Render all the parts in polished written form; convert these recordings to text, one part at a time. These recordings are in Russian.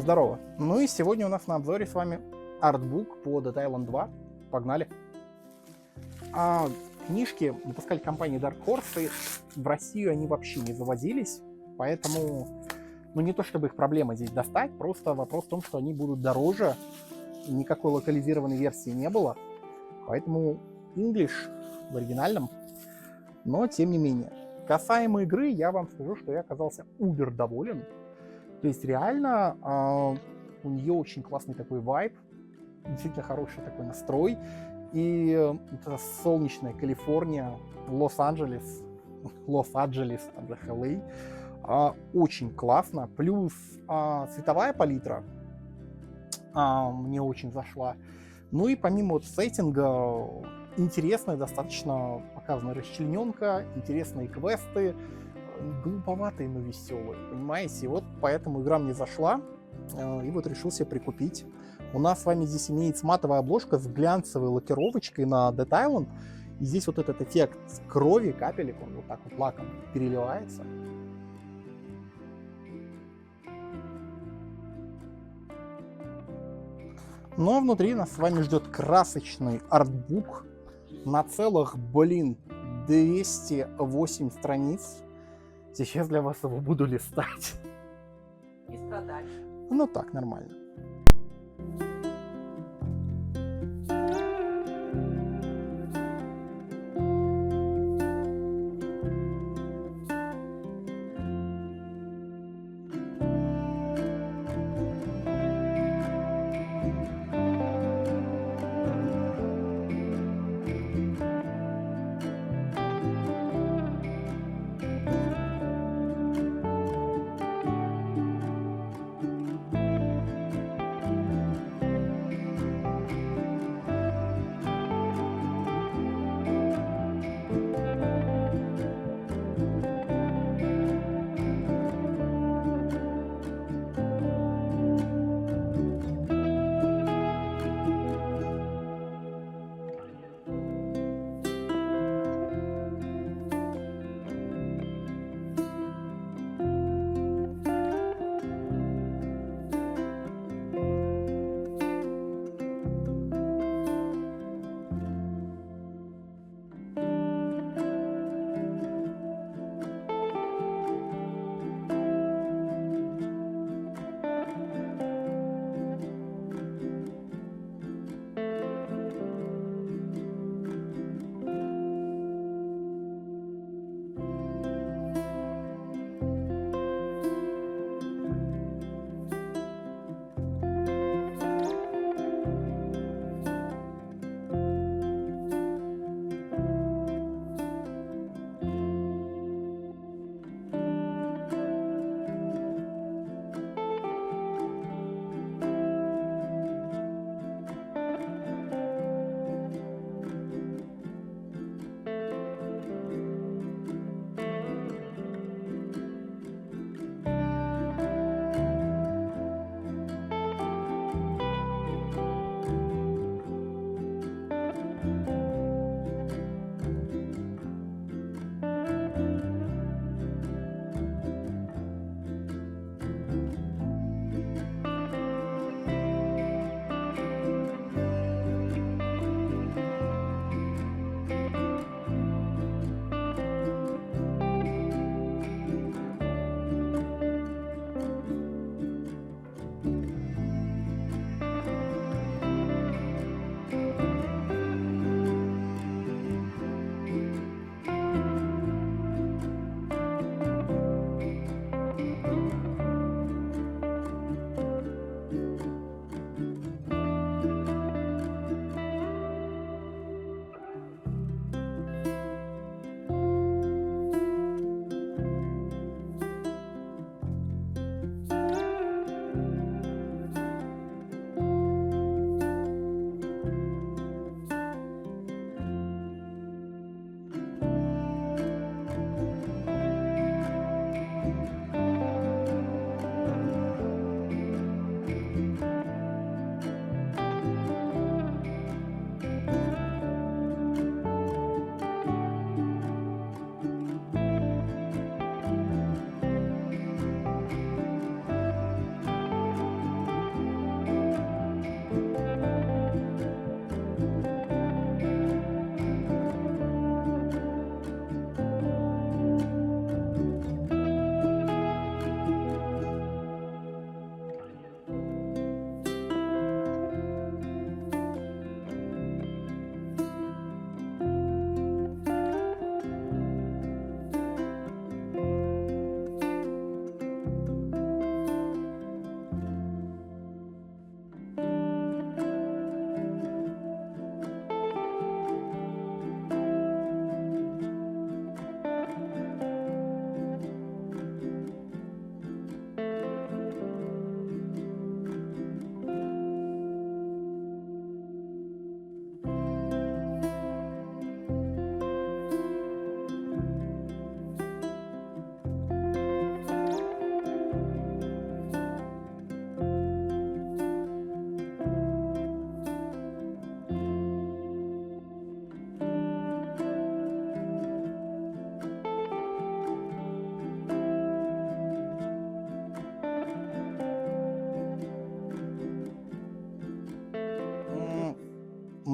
Здорово! Ну и сегодня у нас на обзоре с вами артбук по Dead Island 2. Погнали! Книжки выпускали компании Dark Horse, и в Россию они вообще не завозились, поэтому, ну не то чтобы их проблема здесь достать, просто вопрос в том, что они будут дороже, никакой локализированной версии не было, поэтому English в оригинальном, но тем не менее. Касаемо игры, я вам скажу, что я оказался убер доволен. То есть реально у нее очень классный такой вайб, действительно хороший такой настрой. И это солнечная Калифорния, Лос-Анджелес, очень классно. Плюс цветовая палитра мне очень зашла. Ну и помимо вот сеттинга, интересная достаточно показана расчлененка, интересные квесты, глуповатые, но веселые, понимаете? И вот поэтому игра мне зашла, и вот решил себе прикупить. У нас с вами здесь имеется матовая обложка с глянцевой лакировочкой на Dead Island. И здесь вот этот эффект крови, капелек, он вот так вот лаком переливается. Ну а внутри нас с вами ждет красочный артбук на целых, 208 страниц. Сейчас для вас его буду листать. И страдать. Ну так, нормально.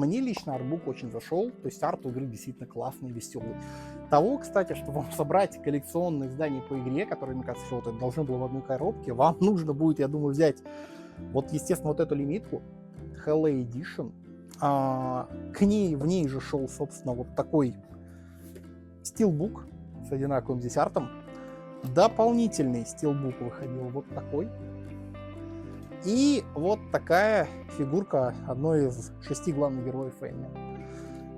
Мне лично артбук очень зашел, то есть арт у игры действительно классный, веселый. Того, кстати, чтобы вам собрать коллекционные издания по игре, которые, мне кажется, что вот должны было в одной коробке, вам нужно будет, я думаю, взять вот, естественно, вот эту лимитку, Hello Edition. В ней же шел, собственно, вот такой стилбук с одинаковым здесь артом. Дополнительный стилбук выходил вот такой. И вот такая фигурка одной из 6 главных героев Фэнни.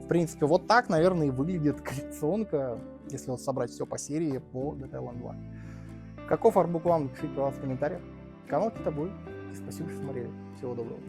В принципе, вот так, наверное, и выглядит коллекционка, если вот собрать все по серии по Detailing 2. Каков артбук вам? Напишите, пожалуйста, в комментариях. Канал KITABOY. Спасибо, что смотрели. Всего доброго.